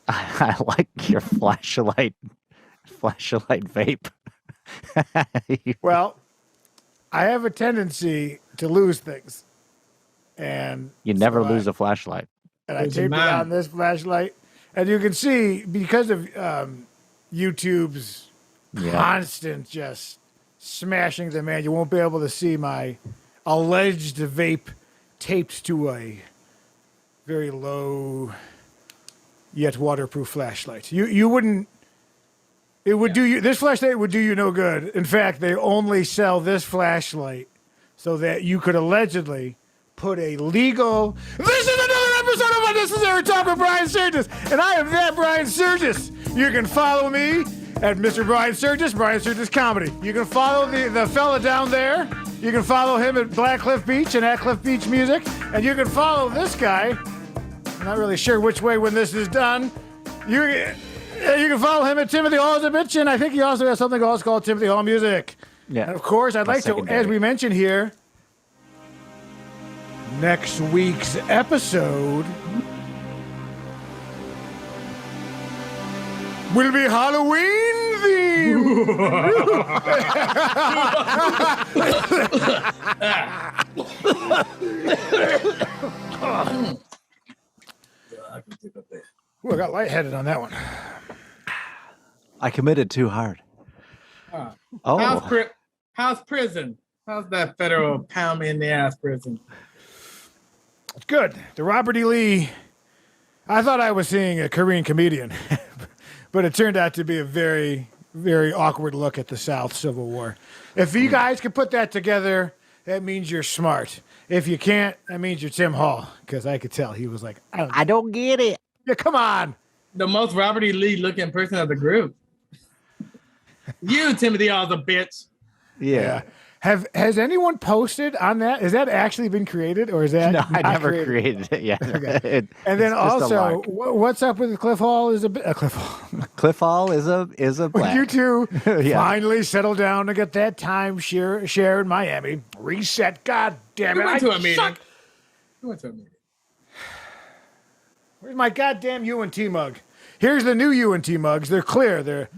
I like your flashlight vape. Well, I have a tendency to lose things. And You never lose a flashlight. And I taped it on this flashlight. And you can see, because of YouTube's constant just smashing the man, you won't be able to see my alleged vape taped to a very low yet waterproof flashlight. You wouldn't. It would do you. This flashlight would do you no good. In fact, they only sell this flashlight so that you could allegedly put a legal. This is another episode of Unnecessary Talk with Brian Sturges, and I am that Brian Sturges. You can follow me at Mr. Brian Sturges Comedy. You can follow the fella down there. You can follow him at Black Cliff Beach and at Cliff Beach Music, and you can follow this guy. I'm not really sure which way when this is done. You can follow him at Timothy Hall as a bitch, and I think he also has something else called Timothy Hall Music. Yeah. And of course, I'd like to, as we mentioned here, next week's episode will be Halloween themed. Ooh, I got lightheaded on that one. I committed too hard. How's prison? How's that federal pound me in the ass prison? It's good. The Robert E. Lee. I thought I was seeing a Korean comedian, but it turned out to be a very, very awkward look at the South Civil War. If you guys can put that together, that means you're smart. If you can't, that means you're Tim Hall, because I could tell he was like, I don't get it. Yeah, come on. The most Robert E. Lee looking person of the group. You, Timothy Hall's a bitch. Yeah. Has anyone posted on that? Has that actually been created, or is that? No, I never created it yet. Okay. And then also, what's up with Cliff Hall? Cliff Hall. Cliff Hall is a black. You two finally settled down to get that time share in Miami. Reset. God damn it! We went to a meeting. Where's my goddamn UNT mug? Here's the new UNT mugs. They're clear. They're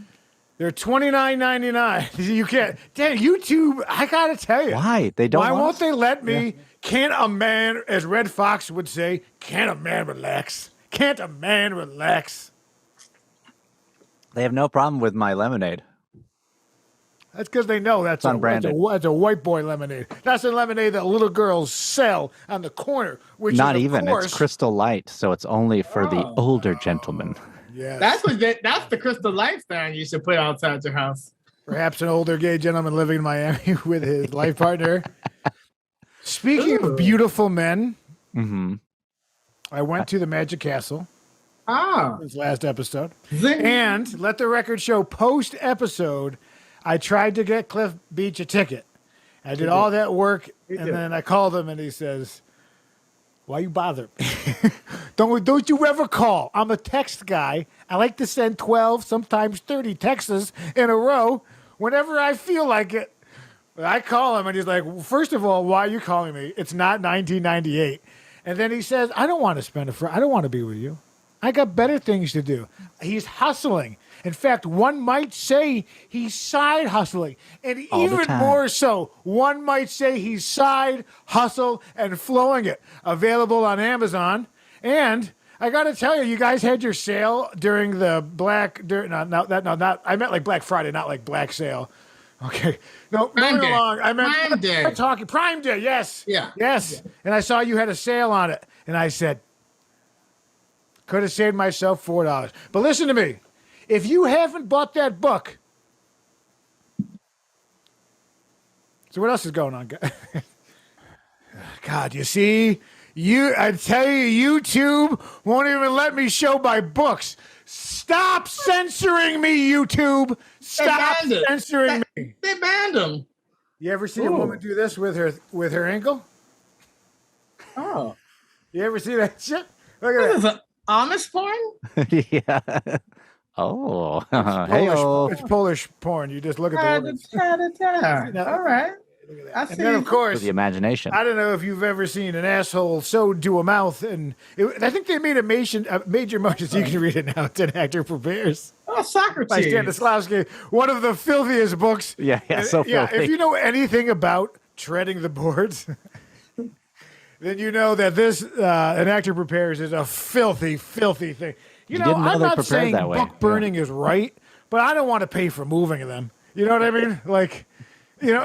$29.99. You can't. Damn, YouTube, I gotta tell you. Why? They don't. Why won't they let me? Yeah. Can't a man, as Red Fox would say, can't a man relax? Can't a man relax? They have no problem with my lemonade. That's because they know that's unbranded. That's a white boy lemonade. That's a lemonade that little girls sell on the corner. Which not is, even. course, it's Crystal Light, so it's only for the older gentlemen. Yes. That's the Crystal Light stand you should put outside your house. Perhaps an older gay gentleman living in Miami with his life partner. Speaking of beautiful men, I went to the Magic Castle. This last episode. And let the record show, post-episode, I tried to get Cliff Beach a ticket. I did all that work, and then I called him, and he says, why you bother? Don't you ever call. I'm a text guy. I like to send 12, sometimes 30 texts in a row whenever I feel like it. I call him, and he's like, well, first of all, why are you calling me? It's not 1998. And then he says, I don't want to spend I don't want to be with you. I got better things to do. He's hustling. In fact, one might say he's side hustling. And even more so, one might say he's side hustle and flowing it. Available on Amazon. And I got to tell you guys had your sale during the I meant like Black Friday, not like Black Sale. Okay. No, moving along. I meant Prime Day. Prime Day, yes. Yeah. Yes. Yeah. And I saw you had a sale on it. And I said, could have saved myself $4. But listen to me. If you haven't bought that book, so what else is going on? God, you see, I tell you, YouTube won't even let me show my books. Stop censoring me, YouTube. Stop censoring me. They banned them. You ever see a woman do this with her ankle? Oh. You ever see that shit? Look at that. Amish porn? Yeah. Oh, it's Polish porn. You just look at the words. All right. And then, of For course, the imagination. I don't know if you've ever seen an asshole sewed to a mouth, and I think they made a major motion. So you can read it now. It's an actor prepares. Oh, Socrates. By Stanislavski, one of the filthiest books. Yeah, so filthy. Yeah, if you know anything about treading the boards, then you know that this an actor prepares is a filthy, filthy thing. You know, didn't know I'm they not prepared saying that way. book burning is right, but I don't want to pay for moving them. You know what I mean? Like, you know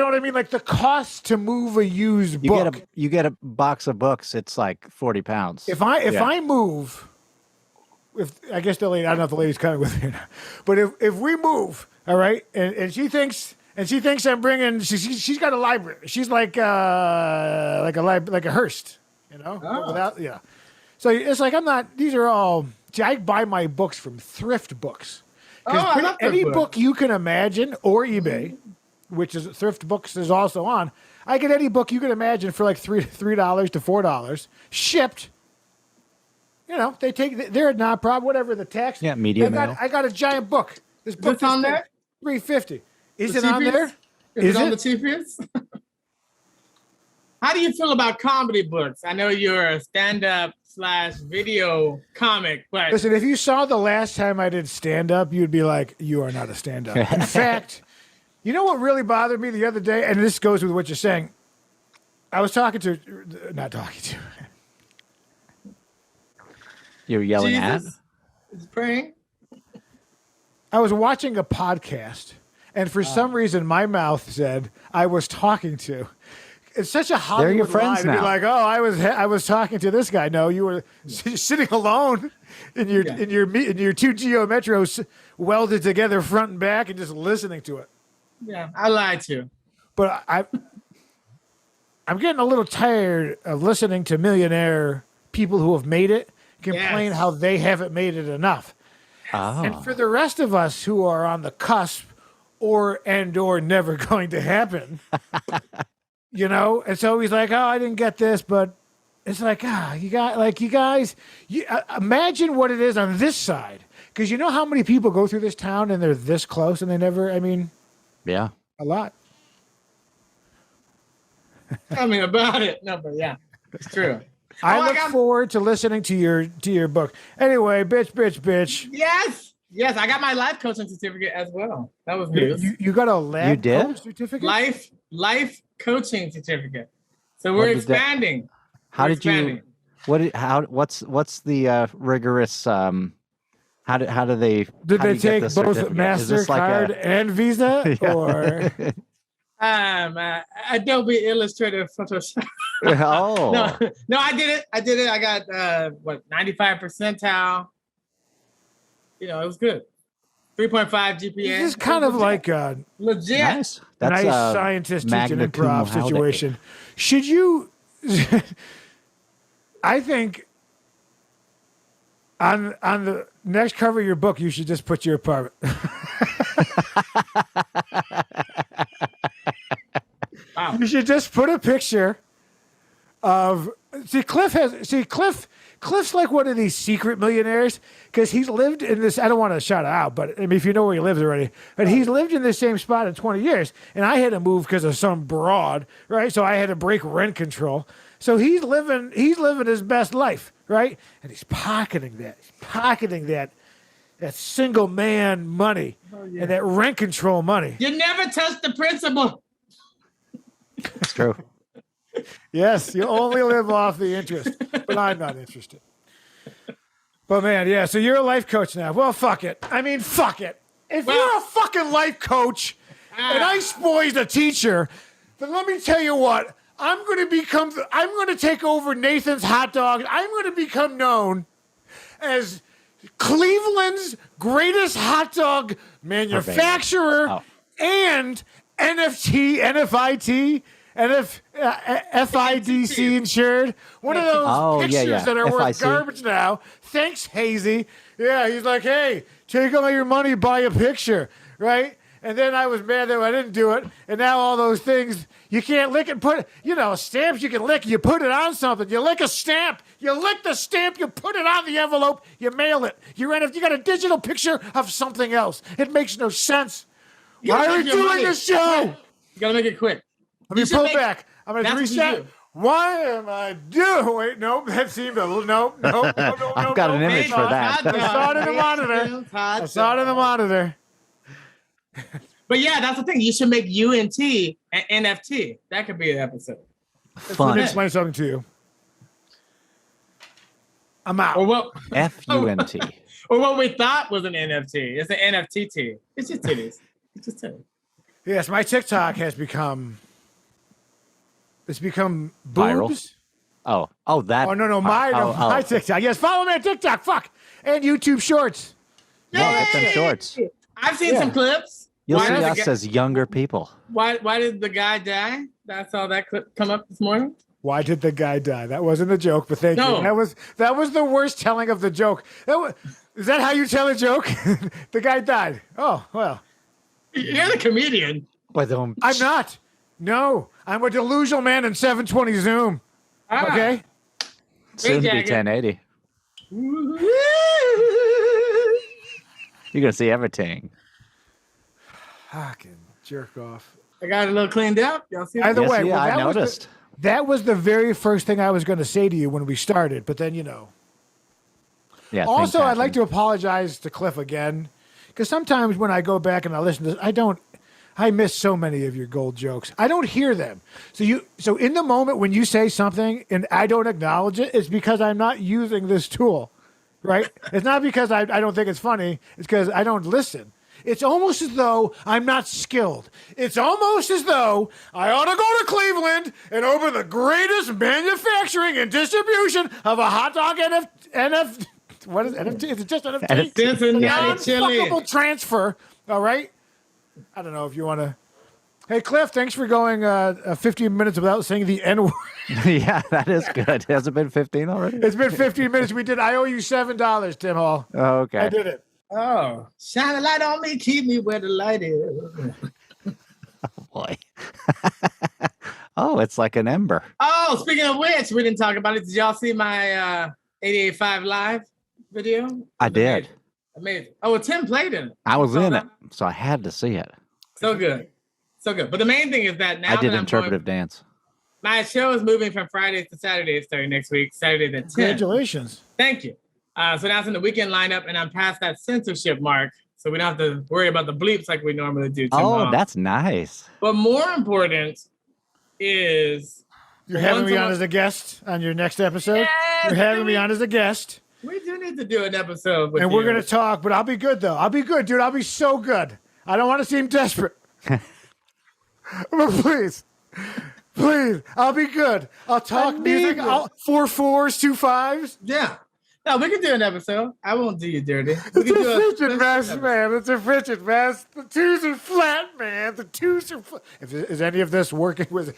what I mean? Like the cost to move a used book. You get a box of books. It's like 40 pounds. If I move, I guess the lady, I don't know if the lady's coming with me now, but if we move, all right, and she thinks I'm bringing, she's got a library. She's like a Hearst, you know, without, yeah. So it's like I'm not. These are all. See, I buy my books from thrift books. Because any book you can imagine, or eBay, which is Thrift Books is also on. I get any book you can imagine for like $3 to $4 shipped. You know, they're not problem, whatever the tax. Yeah, media mail. I got a giant book. This book is on there? $350. Is it on there? Is it on the cheapest? How do you feel about comedy books? I know you're a stand-up / video comic, but listen, if you saw the last time I did stand-up, you'd be like, you are not a stand-up. In fact, you know what really bothered me the other day, and this goes with what you're saying. I was not talking to. You're yelling Jesus is praying. I was watching a podcast, and for some reason, my mouth said I was talking to. It's such a Hollywood They're your friends lie to now. be like, oh, I was talking to this guy. No, you were sitting alone in your two Geo Metros welded together front and back and just listening to it. Yeah, I lied to you. But I'm getting a little tired of listening to millionaire people who have made it complain how they haven't made it enough. Oh. And for the rest of us who are on the cusp or never going to happen, you know, and so he's like, oh, I didn't get this, but it's like, you guys, imagine what it is on this side. Because you know how many people go through this town and they're this close and they never, Yeah. a lot. Tell me about it. No, but yeah, it's true. I look forward to listening to your book. Anyway, bitch. Yes, I got my life coaching certificate as well. That was news. You got a life coach certificate? Life coaching certificate. So we're expanding. What's the rigorous how do they Did they take both MasterCard and Visa or Adobe Illustrator Photoshop? Oh. No, I did it. I got 95 percentile. You know, it was good. 3.5 GPA. This is kind of like a legit. Nice. That's nice scientist teaching improv situation. Should you? I think on the next cover of your book, you should just put your apartment. Wow. You should just put a picture of. Cliff's like one of these secret millionaires because he's lived in this. I don't want to shout it out, but if you know where he lives already, but he's lived in the same spot in 20 years. And I had to move because of some broad, right? So I had to break rent control. So he's living his best life, right? And he's pocketing that single man money and that rent control money. You never touch the principal. It's true. Yes, you only live off the interest, but I'm not interested. But man, yeah, so you're a life coach now. Well, fuck it. Fuck it. If you're a fucking life coach and I spoiled a teacher, then let me tell you what. I'm going to take over Nathan's Hot Dogs. I'm going to become known as Cleveland's greatest hot dog manufacturer and FIDC insured. One of those pictures that are worth garbage now. Thanks, Hazy. Yeah, he's like, hey, take all your money, buy a picture, right? And then I was mad that I didn't do it. And now all those things, you can't lick and put, stamps you can lick. You put it on something. You lick a stamp. You lick the stamp. You put it on the envelope. You mail it. You got a digital picture of something else. It makes no sense. Why are we doing this show? You got to make it quick. Let me pull back. I'm going to That's what you reset. do. Why am I doing? Wait, nope. That seemed a little. Nope. I've got an image for that. I saw it in the monitor. I saw it in the monitor. But yeah, that's the thing. You should make UNT an NFT. That could be an episode. Let Fun. me explain something to you. I'm out. Or what? FUNT. Or what we thought was an NFT. It's an NFT. It's just titties. It's just titties. Yes, my TikTok has become. It's become Viral? boobs. Oh, that. Oh no, my TikTok. Yes, follow me on TikTok. Fuck, and YouTube Shorts. Well, get them shorts. I've seen some clips. You'll Why see did the us guy- as younger people. Why did the guy die? I saw that clip come up this morning. Why did the guy die? That wasn't a joke, but thank No. you. That was the worst telling of the joke. Is that how you tell a joke? The guy died. Oh well. You're the comedian. I'm not. No, I'm a delusional man in 720 Zoom. Okay. Soon to be jacket. 1080. You're gonna see everything. Fucking jerk off. I got a little cleaned up. Y'all see that? Either way, Yeah, I that was noticed. that was the very first thing I was going to say to you when we started, but then Yeah. Also, I'd like to apologize to Cliff again, because sometimes when I go back and I listen to this, I miss so many of your gold jokes. I don't hear them. So in the moment when you say something and I don't acknowledge it, it's because I'm not using this tool, right? It's not because I don't think it's funny. It's because I don't listen. It's almost as though I'm not skilled. It's almost as though I ought to go to Cleveland and open the greatest manufacturing and distribution of a hot dog NFT. What is NFT? Is it just NFT? Cincinnati chili. Non-fuckable transfer. All right. I don't know if you want to. Hey, Cliff, thanks for going 15 minutes without saying the N word. Yeah, that is good. Has it been 15 already? It's been 15 minutes. I owe you $7, Tim Hall. Oh, okay. I did it. Oh, shine a light on me, keep me where the light is. Boy. Oh, it's like an ember. Oh, speaking of which, we didn't talk about it. Did y'all see my 88.5 live video? I did. Amazing. Oh, well, Tim played in it. I was Saw in that? it, so I had to see it. So good. So good. But the main thing is that now I did that I'm interpretive dance. my show is moving from Fridays to Saturdays starting next week, Saturday the 10th. Congratulations. Thank you. So now it's in the weekend lineup, and I'm past that censorship mark, so we don't have to worry about the bleeps like we normally do. Oh, that's nice. But more important is You're having me on as a guest on your next episode? Yes, You're having me on as a guest. we do need to do an episode with And you. we're going to talk, but I'll be good, though. I'll be good, dude. I'll be so good. I don't want to seem desperate. But please, I'll be good. I'll talk music. 4 4s, 2 5s. Yeah. No, we can do an episode. I won't do you dirty. We It's can a do fidget mess, man. It's a fidget mess. The twos are flat, man. The twos are flat. Is any of this working with?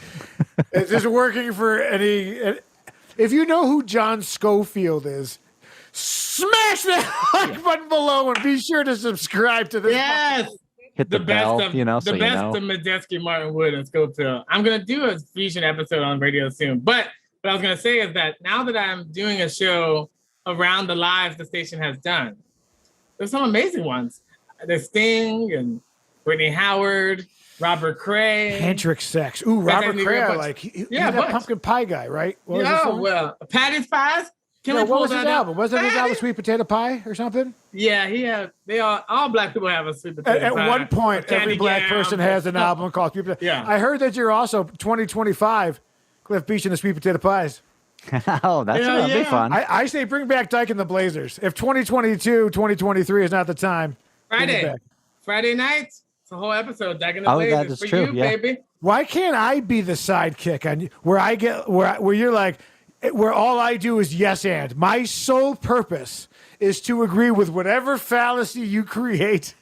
Is this working for any? If you know who John Schofield is, smash that like button below and be sure to subscribe to this. Yes. Hit the bell, best of so the you best know. of Medeski, Martin Wood, and Schofield. I'm gonna do a fusion episode on radio soon. But what I was gonna say is that now that I'm doing a show around the lives the station has done, there's some amazing ones. There's Sting and Whitney Howard, Robert Cray. Tantric sex. Ooh, Robert Anthony Cray. Butch. Like he's Yeah, that Butch. pumpkin pie guy, right? What was his Yeah, song? well, Patty's Pies. Can No, we what pull was his that album? up? Wasn't his album Patty- Sweet Potato Pie or something? Yeah, he had. They all black people have a sweet potato At pie. one point, Candy every black Jam. person has an album called Sweet Potato. Yeah. I heard that you're also 2025 Cliff Beach and the Sweet Potato Pies. Oh, that'd be fun. I say bring back Dyke and the Blazers. If 2022, 2023 is not the time, bring it back. Friday nights. It's a whole episode. Dyke and the Oh, Blazers that is for true, you, yeah. baby. Why can't I be the sidekick on where you're like, where all I do is yes and. My sole purpose is to agree with whatever fallacy you create.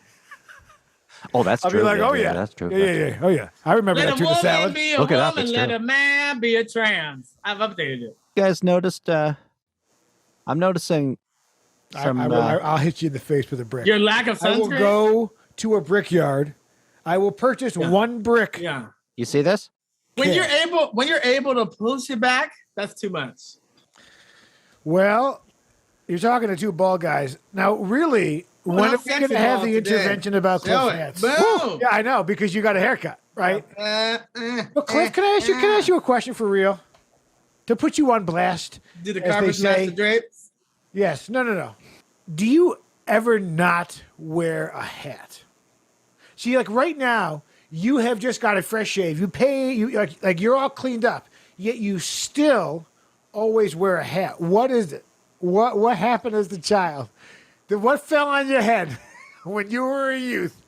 Oh, that's I'll true. be like, oh yeah, that's true. yeah. Oh yeah, I remember Let that a tuna woman salad. be a Look it up, woman. it's Let true. a man be a trans. I've updated it. You guys noticed? I'm noticing some. I'll hit you in the face with a brick. Your lack of I will sunscreen. go to a brickyard. I will purchase one brick. Yeah. you see this? When Yeah. you're able to push it back, that's too much. Well, you're talking to two bald guys. Now, really, when I'm are we going sexy to have bald the today. intervention about Cliff Show it. Hats? Boom. Yeah, I know, because you got a haircut. right? Well, Cliff, can I ask you a question for real? To put you on blast. Do the carpets match the drapes? Yes. No. Do you ever not wear a hat? See, like right now, you have just got a fresh shave. Like you're all cleaned up, yet you still always wear a hat. What is it? What happened as a child? What fell on your head when you were a youth?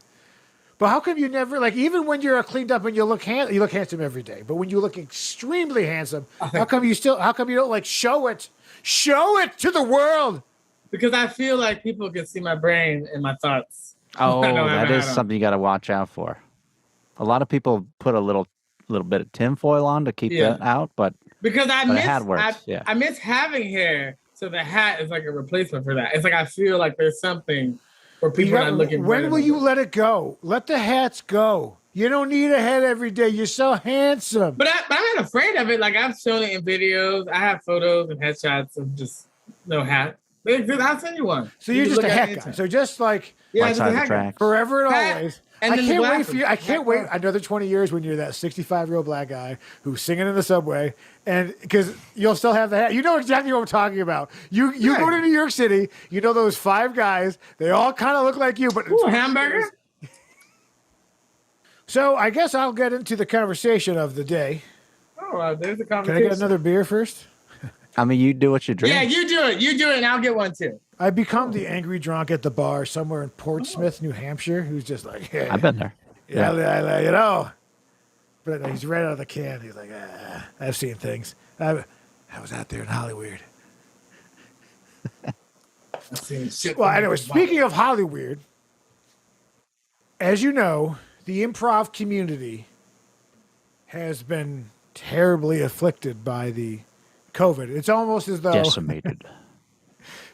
But how come you never, like, even when you're cleaned up and you look handsome every day, but when you look extremely handsome, how come you don't, like, show it to the world? Because I feel like people can see my brain and my thoughts. Oh, that is something you got to watch out for. A lot of people put a little bit of tinfoil on to keep that out, but because I miss having hair, so the hat is like a replacement for that. It's like I feel like there's something for people that are looking. When will you let it go? Let the hats go. You don't need a hat every day. You're so handsome. But I'm not afraid of it. Like I've shown it in videos. I have photos and headshots of just no hat. I'll send you one. So you're just a hat guy. So just like just a hat guy. Forever and always. And I can't wait for you. I can't wait another 20 years when you're that 65-year-old black guy who's singing in the subway, and because you'll still have the hat. You know exactly what I'm talking about. You go to New York City. You know those 5 guys. They all kind of look like you, but hamburger. So I guess I'll get into the conversation of the day. Oh, there's a conversation. Can I get another beer first? I mean, you do what you drink. Yeah, you do it, and I'll get one too. I become the angry drunk at the bar somewhere in Portsmouth, New Hampshire, who's just like, hey, I've been there. Yeah, you know. But he's right out of the can. He's like, I've seen things. I was out there in Hollywood. Well, anyway, speaking of Hollywood, as you know, the improv community has been terribly afflicted by the COVID. It's almost as though decimated.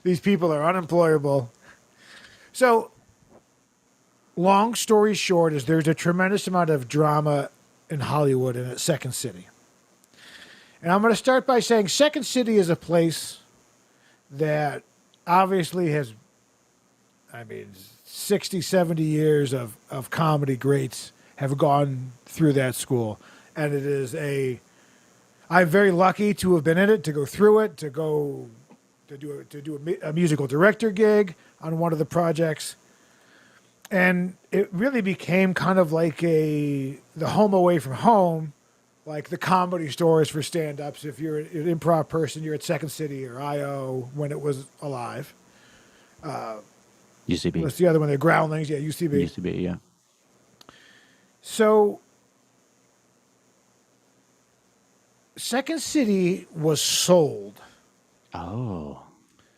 These people are unemployable. So, long story short is there's a tremendous amount of drama in Hollywood and at Second City. And I'm going to start by saying Second City is a place that obviously has, 60, 70 years of comedy greats have gone through that school. And it is I'm very lucky to have been in it, to go through it, to do a musical director gig on one of the projects. And it really became kind of like the home away from home, like the Comedy Stores for stand-ups. If you're an improv person, you're at Second City or IO when it was alive. UCB. What's the other one? The Groundlings. Yeah, UCB. UCB, yeah. So Second City was sold. Oh,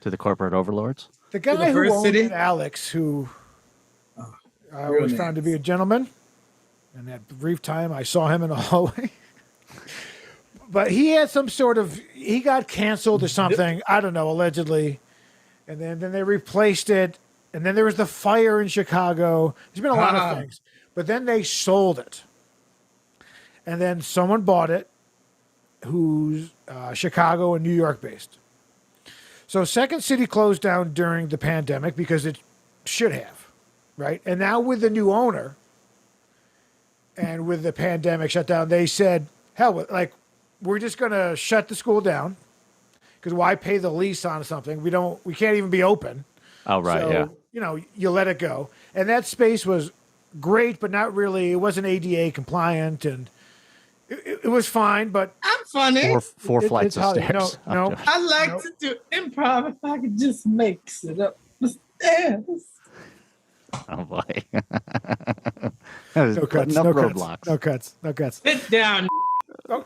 to the corporate overlords? The guy who owned it, Alex, who was found to be a gentleman. And that brief time I saw him in the hallway. But he had he got canceled or something. I don't know, allegedly. And then they replaced it. And then there was the fire in Chicago. There's been a lot of things. But then they sold it. And then someone bought it who's Chicago and New York based. So Second City closed down during the pandemic because it should have, right? And now with the new owner and with the pandemic shut down, they said, hell, like, we're just going to shut the school down because why pay the lease on something? We can't even be open. Oh, right, so, yeah. You let it go. And that space was great, but not really. It wasn't ADA compliant, and it was fine, but I'm funny. Four flights of stairs. No. I like to do improv if I could just mix it up the stairs. Oh boy. No cuts. Sit down. No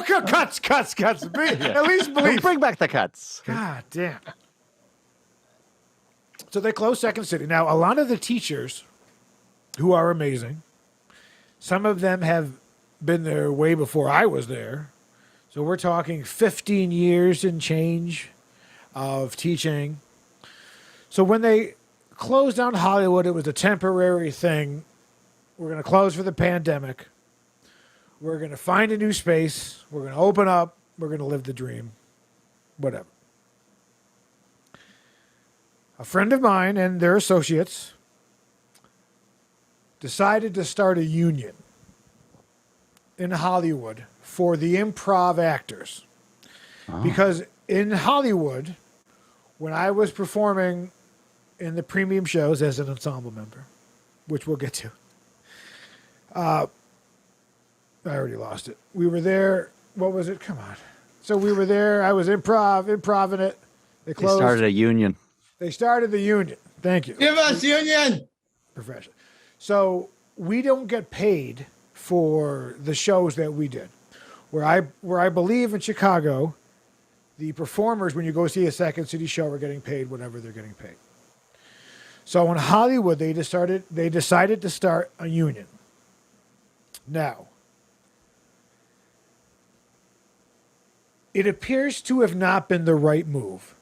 cuts. At least believe. Bring back the cuts. God damn. So they closed Second City. Now, a lot of the teachers who are amazing, some of them have been there way before I was there. So we're talking 15 years and change of teaching. So when they closed down Hollywood, it was a temporary thing. We're going to close for the pandemic. We're going to find a new space. We're going to open up. We're going to live the dream. Whatever. A friend of mine and their associates decided to start a union. in Hollywood for the improv actors. Because in Hollywood, when I was performing in the premium shows as an ensemble member, which we'll get to, I already lost it. We were there. What was it? Come on. So we were there. I was improving it. They closed. They started a union. They started the union. Thank you. Give us union. Profession. So we don't get paid for the shows that we did. Where I believe in Chicago, the performers, when you go see a Second City show, are getting paid whatever they're getting paid. So in Hollywood, they decided to start a union. Now, it appears to have not been the right move.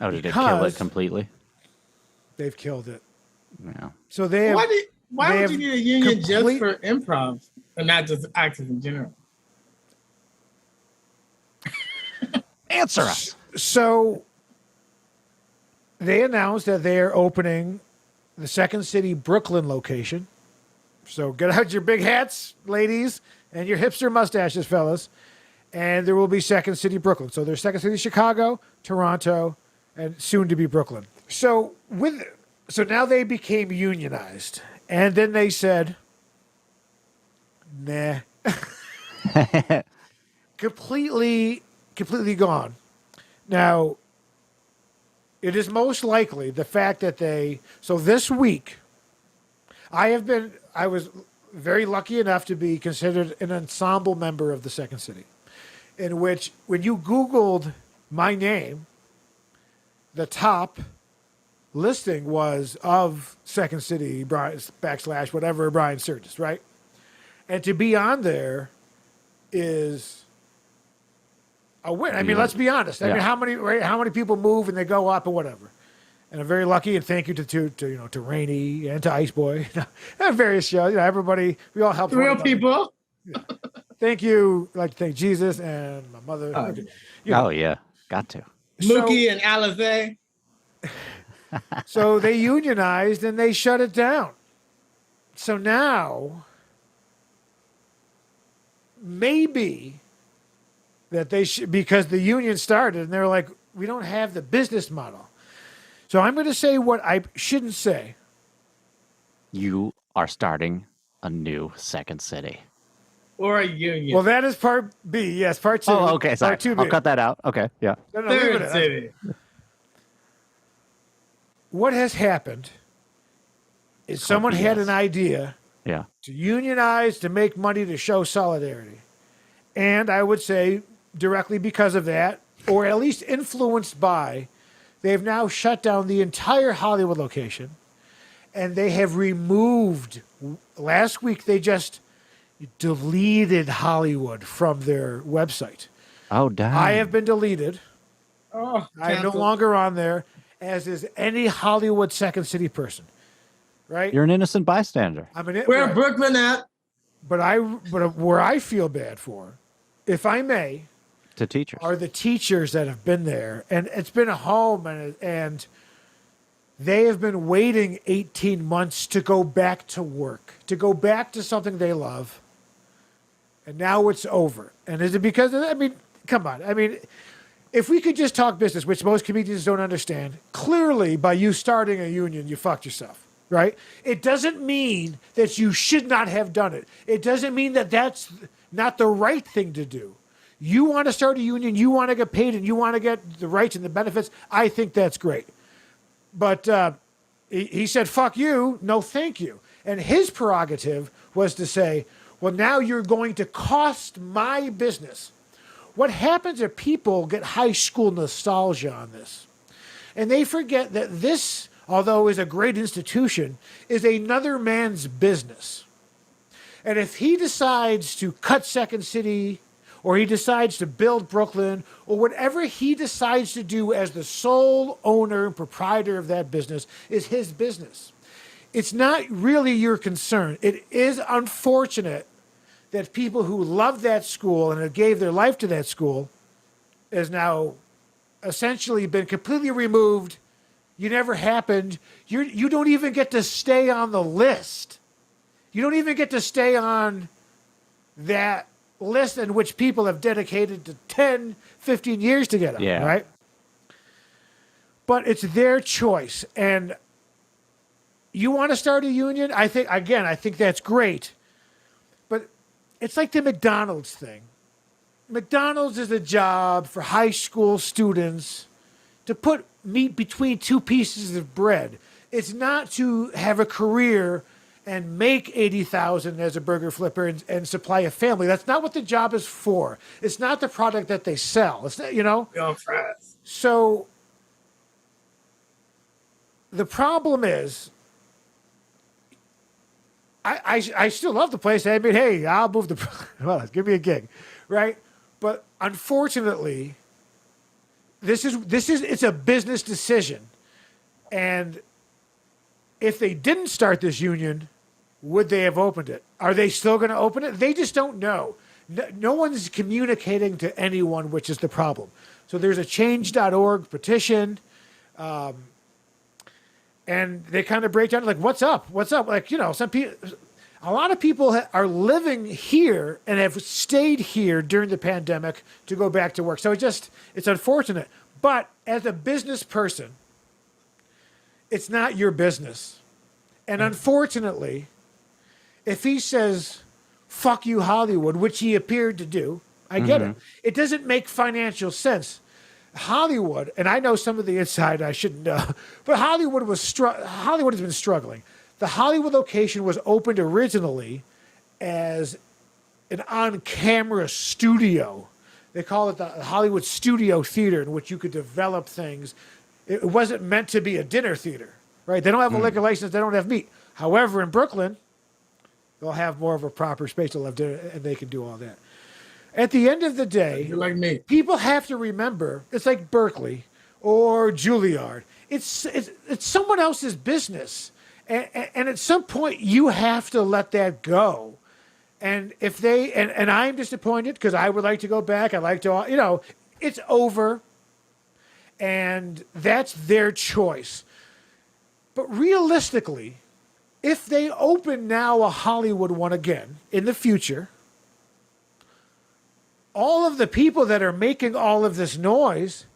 Oh, did it kill it completely? They've killed it. Yeah. So they have. Why would you need a union just for improv and not just actors in general? Answer us. So they announced that they are opening the Second City Brooklyn location. So get out your big hats, ladies, and your hipster mustaches, fellas. And there will be Second City Brooklyn. So there's Second City Chicago, Toronto, and soon to be Brooklyn. So now they became unionized. And then they said, nah. completely gone. Now, it is most likely the fact that so this week, I was very lucky enough to be considered an ensemble member of the Second City, in which when you Googled my name, the top listing was of Second City, Brian, / whatever, Brian Sturges, right? And to be on there is a win. I mean, let's be honest. I mean, how many people move and they go up and whatever. And I'm very lucky, and thank you to Rainey and to Ice Boy and various shows. Everybody, we all help. Real people. Yeah. Thank you. I'd like to thank Jesus and my mother. Oh yeah, got to. Mookie and Alizé. So they unionized and they shut it down. So now, maybe that they should, because the union started and they're like, we don't have the business model. So I'm going to say what I shouldn't say. You are starting a new Second City. Or a union. Well, that is part B. Yes, part 2. Oh, okay. Sorry. Part 2B. I'll cut that out. Okay. Yeah. No, Third City. What has happened is someone had an idea to unionize, to make money, to show solidarity. And I would say directly because of that, or at least influenced by, they've now shut down the entire Hollywood location. And they have removed, last week they just deleted Hollywood from their website. Oh, damn. I have been deleted. Oh, I'm no longer on there, as is any Hollywood Second City person. Right? You're an innocent bystander. Where Brooklyn at? But where I feel bad for, if I may, to teachers, are the teachers that have been there, and it's been a home, and they have been waiting 18 months to go back to work, to go back to something they love, and now it's over. And is it because of that? I mean, come on. I mean, if we could just talk business, which most comedians don't understand, clearly by you starting a union, you fucked yourself. Right? It doesn't mean that you should not have done it. It doesn't mean that that's not the right thing to do. You want to start a union, you want to get paid, and you want to get the rights and the benefits. I think that's great. But he said, fuck you, no thank you. And his prerogative was to say, well, now you're going to cost my business. What happens if people get high school nostalgia on this? And they forget that this, although is a great institution, is another man's business. And if he decides to cut Second City, or he decides to build Brooklyn, or whatever he decides to do as the sole owner and proprietor of that business, is his business. It's not really your concern. It is unfortunate that people who love that school and gave their life to that school has now essentially been completely removed. You never happened. You don't even get to stay on the list. You don't even get to stay on that list in which people have dedicated to 10, 15 years to get on, right? But it's their choice. And you want to start a union? I think that's great. But it's like the McDonald's thing. McDonald's is a job for high school students to put meat between two pieces of bread. It's not to have a career and make $80,000 as a burger flipper and supply a family. That's not what the job is for. It's not the product that they sell. It's not, So the problem is, I still love the place. I mean, hey, I'll move well, give me a gig, right? But unfortunately, it's a business decision. And if they didn't start this union, would they have opened it? Are they still going to open it? They just don't know. No one's communicating to anyone, which is the problem. So there's a change.org petition, and they kind of break down like, what's up? What's up? Like, some people, a lot of people are living here and have stayed here during the pandemic to go back to work. So it's unfortunate. But as a business person, it's not your business. And unfortunately, if he says, fuck you, Hollywood, which he appeared to do, I get it. It doesn't make financial sense. Hollywood, and I know some of the inside I shouldn't know, but Hollywood has been struggling. The Hollywood location was opened originally as an on-camera studio. They call it the Hollywood Studio Theater, in which you could develop things. It wasn't meant to be a dinner theater, right? They don't have a liquor license. They don't have meat. However, in Brooklyn, they'll have more of a proper space. They'll have dinner, and they can do all that. At the end of the day, like me. People have to remember, it's like Berkeley or Juilliard. It's someone else's business. And at some point, you have to let that go. And if they, and I'm disappointed because I would like to go back. I like to, it's over. And that's their choice. But realistically, if they open now a Hollywood one again in the future, all of the people that are making all of this noise,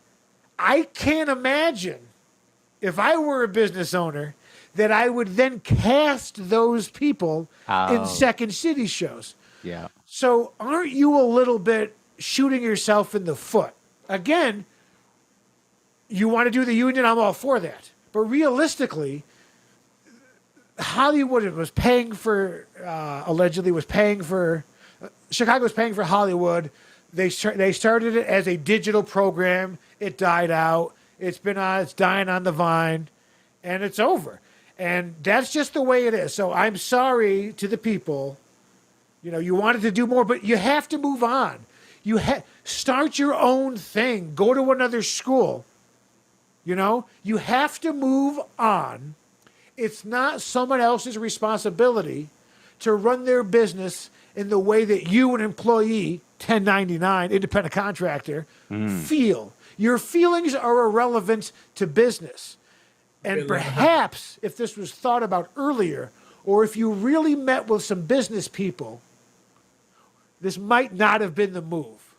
I can't imagine if I were a business owner that I would then cast those people in Second City shows. Yeah. So aren't you a little bit shooting yourself in the foot? Again, you want to do the union, I'm all for that. But realistically, Hollywood was paying for, allegedly was paying for, Chicago was paying for Hollywood. They started it as a digital program. It died out. It's dying on the vine, and it's over. And that's just the way it is. So I'm sorry to the people. You wanted to do more, but you have to move on. Start your own thing. Go to another school. You have to move on. It's not someone else's responsibility to run their business in the way that you, an employee, 1099, independent contractor, feel. Your feelings are irrelevant to business. And perhaps if this was thought about earlier, or if you really met with some business people, this might not have been the move.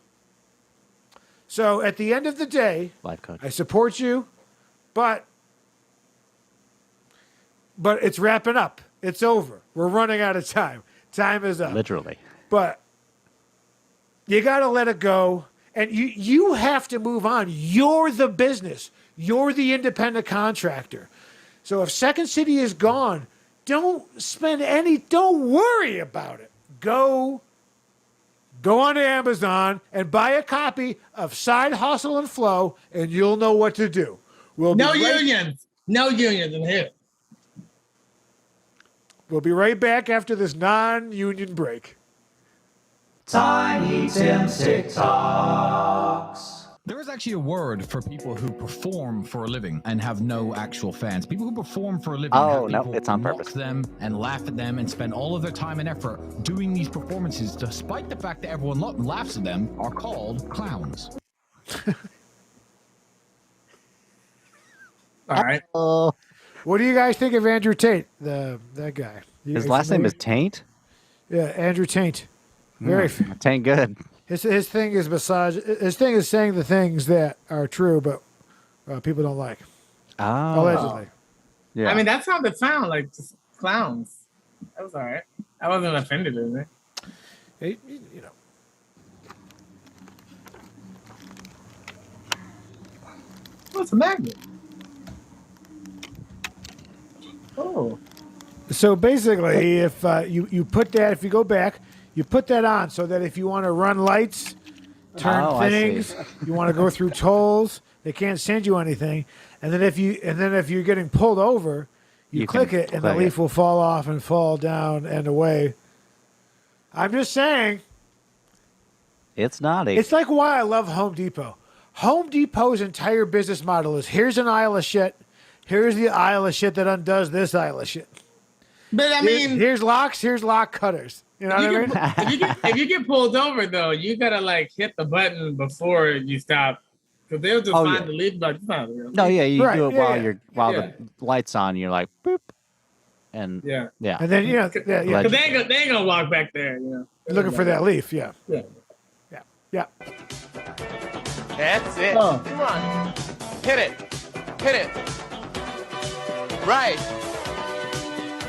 So at the end of the day, life coach, I support you, but it's wrapping up. It's over. We're running out of time. Time is up. Literally. But you got to let it go. And you have to move on. You're the business. You're the independent contractor. So if Second City is gone, don't worry about it. Go on to Amazon and buy a copy of Side Hustle and Flow, and you'll know what to do. No unions in here. We'll be right back after this non-union break. Tiny Tim's TikToks. There is actually a word for people who perform for a living and have no actual fans. People who perform for a living have people it's on mock purpose. them and laugh at them and spend all of their time and effort doing these performances, despite the fact that everyone laughs at them, are called clowns. All right. What do you guys think of Andrew Tate, that guy? His last name is Taint? Yeah, Andrew Tate. Very. It ain't good. His thing is massage. His thing is saying the things that are true, but people don't like. Oh. Allegedly. Yeah. I mean, that's how they sound, like just clowns. That was all right. I wasn't offended in it. You know. What's a magnet? Oh. So basically, if you put that, if you go back, you put that on so that if you want to run lights, turn things, you want to go through tolls, they can't send you anything. And then if you're getting pulled over, you click it and the leaf will fall off and fall down and away. I'm just saying. It's naughty. It's like why I love Home Depot. Home Depot's entire business model is here's an aisle of shit. Here's the aisle of shit that undoes this aisle of shit. But I mean, here's locks, here's lock cutters. You know what I mean? If you get pulled over though, you gotta like hit the button before you stop, because they'll just find the lead button. No, yeah, you do it while the light's on. You're like boop, and and then because they ain't gonna walk back there. You know, looking for that leaf. Yeah. That's it. Oh. Come on, hit it, right.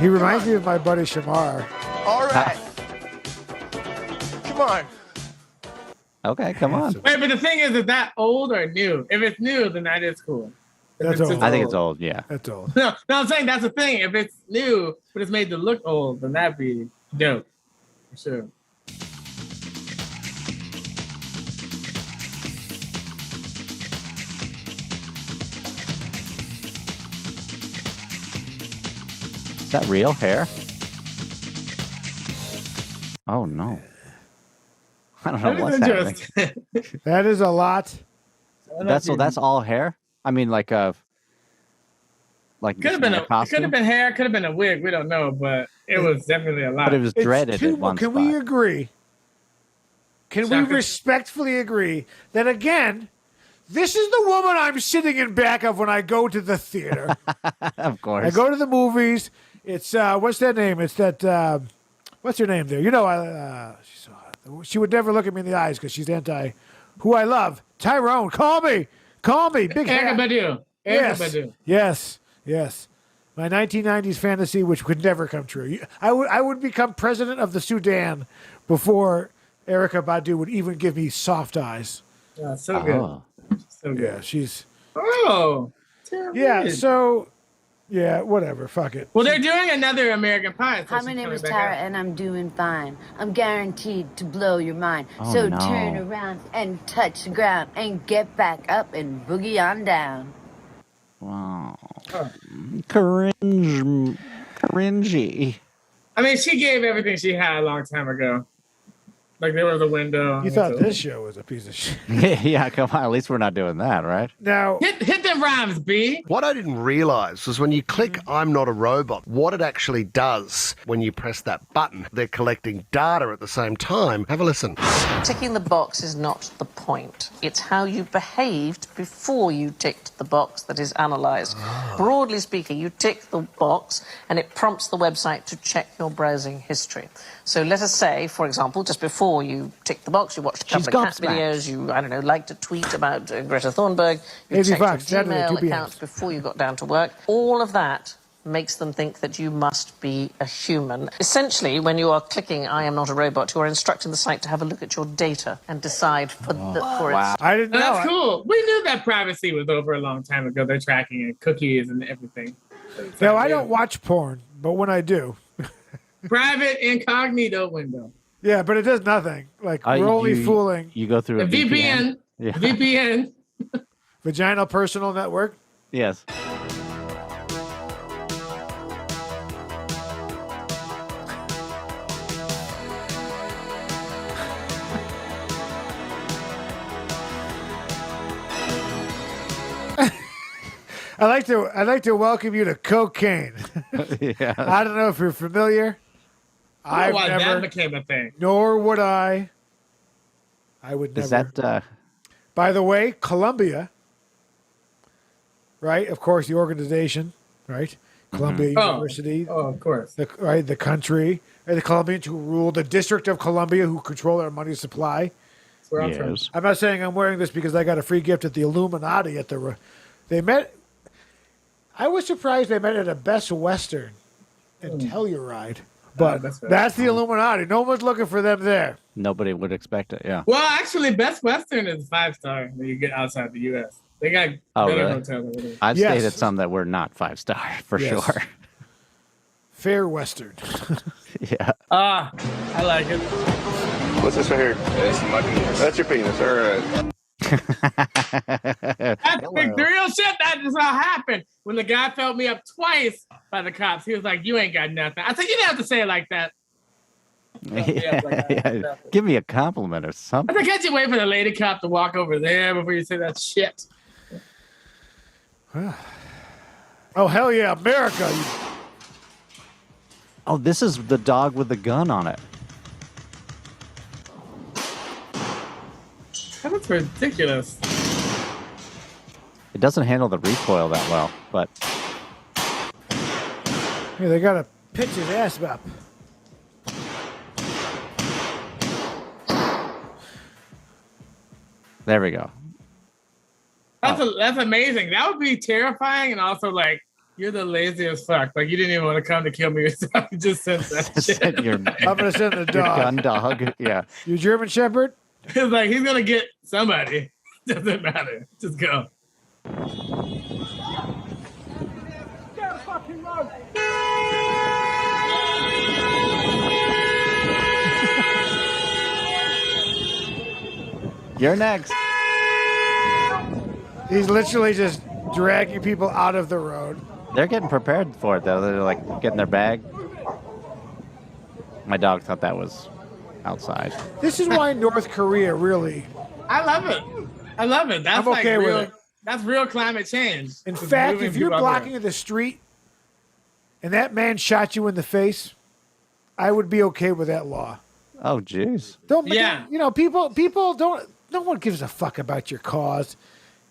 He reminds me of my buddy Shamar. All right. Come on. Okay, come on. Wait, but the thing is that old or new? If it's new, then that is cool. That's old. I think it's old. Yeah, that's old. No, I'm saying that's the thing. If it's new, but it's made to look old, then that'd be dope. For sure. Is that real hair? Oh no. I don't know what's happening. That is a lot. That's all hair? I mean like could have been hair, could have been a wig, we don't know, but it was definitely a lot. But it was dreaded at one Can spot. we agree? Can we respectfully agree that again, this is the woman I'm sitting in back of when I go to the theater. Of course. I go to the movies. It's what's that name? It's that what's her name there? You know, she would never look at me in the eyes because she's anti who I love. Tyrone, call me, big Erykah Badu. Yes. My 1990s fantasy, which would never come true. I would become president of the Sudan before Erykah Badu would even give me soft eyes. Yeah, so good. So good. Yeah, she's. Oh. Yeah. So. Yeah, whatever. Fuck it. Well, they're doing another American Pie. Hi, my name is Tara, and I'm doing fine. I'm guaranteed to blow your mind. Oh, so no. turn around and touch the ground and get back up and boogie on down. Wow. Cringy. I mean, she gave everything she had a long time ago. Like there was a window. You thought this show was a piece of shit. Yeah, come on. At least we're not doing that, right? Now, hit them rhymes, B. What I didn't realise was when you click I'm not a robot, what it actually does when you press that button, they're collecting data at the same time. Have a listen. Ticking the box is not the point. It's how you behaved before you ticked the box that is analysed. Broadly speaking, you tick the box and it prompts the website to check your browsing history. So let us say, for example, just before you tick the box, you watched a couple of cat videos, you, I don't know, liked a tweet about Greta Thunberg, you checked your Gmail account before you got down to work. All of that makes them think that you must be a human. Essentially, when you are clicking I am not a robot, you are instructing the site to have a look at your data and decide for its... I didn't know. That's cool. We knew that privacy was over a long time ago. They're tracking it, cookies and everything. No, I don't watch porn, but when I do. Private incognito window. Yeah, but it does nothing. Like, we're only fooling. You go through a VPN. Yeah. VPN. Vaginal Personal Network? Yes. I'd like to welcome you to cocaine. Yeah. I don't know if you're familiar. I don't know why that became a thing. Nor would I. I would never. Is that By the way, Columbia, right? Of course, the organization, right? Columbia University. Oh, of course. The country, and the Colombians who rule the District of Columbia, who control our money supply. That's where I'm from. I'm not saying I'm wearing this because I got a free gift at the Illuminati at the. They met. I was surprised they met at a Best Western in Telluride, but that's the Illuminati. No one's looking for them there. Nobody would expect it. Yeah. Well, actually, Best Western is 5-star when you get outside the U.S. They got better hotels. I've stayed at some that were not 5-star for sure. Fair Western. Yeah. I like it. What's this right here? It's my penis. That's your penis. All right. That's big real shit. That just all happened when the guy felt me up twice by the cops. He was like, "You ain't got nothing." I said, "You didn't have to say it like that." Yeah. Give me a compliment or something. I think can't you wait for the lady cop to walk over there before you say that shit? Oh hell yeah, America! Oh, this is the dog with the gun on it. That looks ridiculous. It doesn't handle the recoil that well, but Hey, they gotta pitch his ass up. there we go. That's amazing. That would be terrifying, and also like you're the laziest fuck. Like you didn't even want to come to kill me yourself. You just sent that shit. I'm gonna send the Your dog. gun dog. Yeah. You German Shepherd? It's like he's gonna get somebody. Doesn't matter. Just go. You're next. He's literally just dragging people out of the road. They're getting prepared for it though. They're like getting their bag. My dog thought that was outside. This is why North Korea really. I love it. I love it. That's I'm okay like with real. it. That's real climate change. In Just fact, moving if you're people out blocking there. the street and that man shot you in the face, I would be okay with that law. Oh, jeez. Don't you know, people don't. No one gives a fuck about your cause.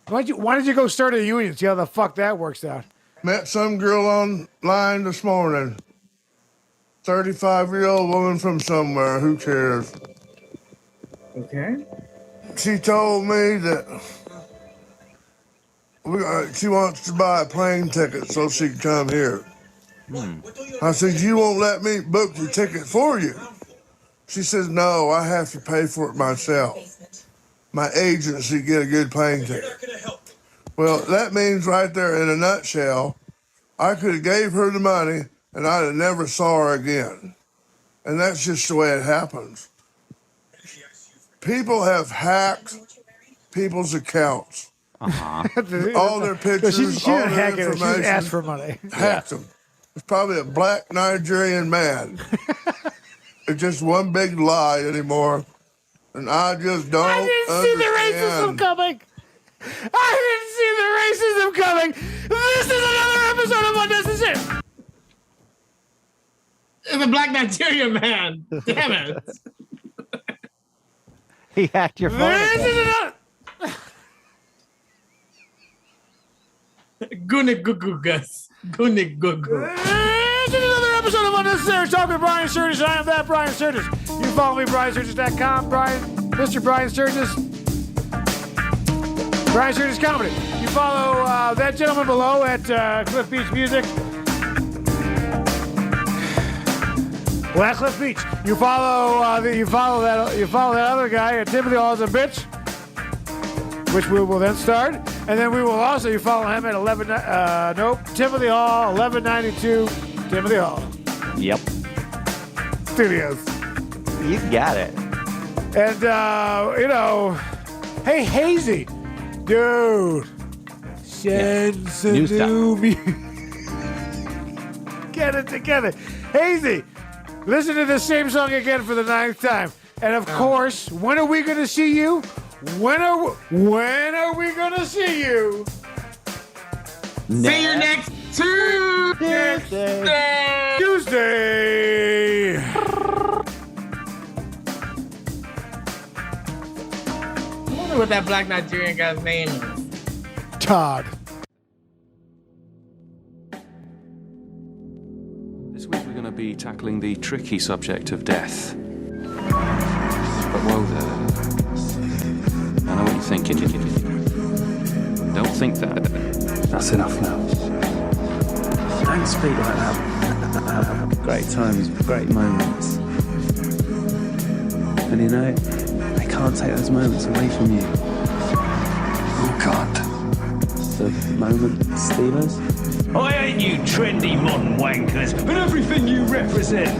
Why did you go start a union? See how the fuck that works out. Met some girl online this morning. 35-year-old woman from somewhere. Who cares? Okay. She told me that she wants to buy a plane ticket so she can come here. I said, you won't let me book your ticket for you. She says, no, I have to pay for it myself. My agency get a good plane ticket. Well, that means right there in a nutshell, I could have gave her the money and I'd have never saw her again. And that's just the way it happens. People have hacked people's accounts. All their pictures, she all didn't their hack it. She information. just asked for money. Hacked them. It's probably a black Nigerian man. It's just one big lie anymore. And I just don't understand. See the racism coming. I didn't see the racism coming. This is another episode of Unnecessary. It's a black Nigerian man. Damn it. He hacked your phone. This is another. Gunigugugas. Gunigugu. This is another episode of Unnecessary Talk with Brian Sturges. I am that Brian Sturges. You follow me, BrianSturges.com. Mr. Brian Sturges. Brian Sturges Comedy. You follow that gentleman below at Cliff Beach Music. Well, at Cliff Beach. You follow that other guy at Timothy Hall's a Bitch, which we will then start. And then we will also, you follow him at Timothy Hall, 1192 Timothy Hall. Yep. Studios. You got it. And, hey, Hazy. Dude. Send some new music. Get it together. Hazy, listen to the same song again for the 9th time. And, of course, when are we going to see you? When are we going to see you? See you next Tuesday. I wonder what that black Nigerian guy's name is. Todd. be tackling the tricky subject of death. But whoa there. I know what you're thinking. Don't think that. That's enough now. Don't speak like that. Great times, great moments. And you know, they can't take those moments away from you. Who can't? The moment stealers. I hate you trendy modern wankers and everything you represent.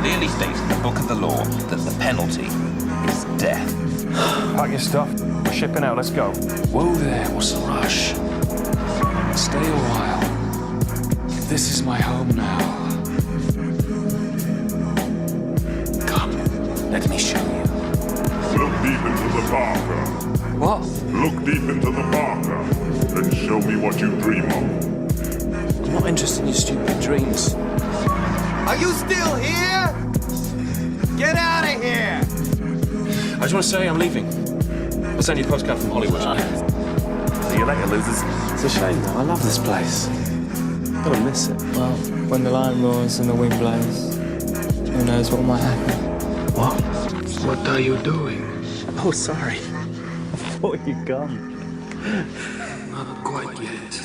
Clearly states in the book of the law that the penalty is death. Pack your stuff. We're shipping out. Let's go. Whoa there. What's the rush? Stay a while. This is my home now. Come. Let me show you. Look deep into the Parker. What? Look deep into the Parker and show me what you dream of. I'm not interested in your stupid dreams. Are you still here? Get out of here! I just want to say I'm leaving. I'll send you a postcard from Hollywood. See you later, losers. It's a shame, though. I love this place. I'm gonna miss it. Well, when the lion roars and the wind blows, who knows what might happen? What? What are you doing? Oh, sorry. I thought you'd gone. Not quite yet.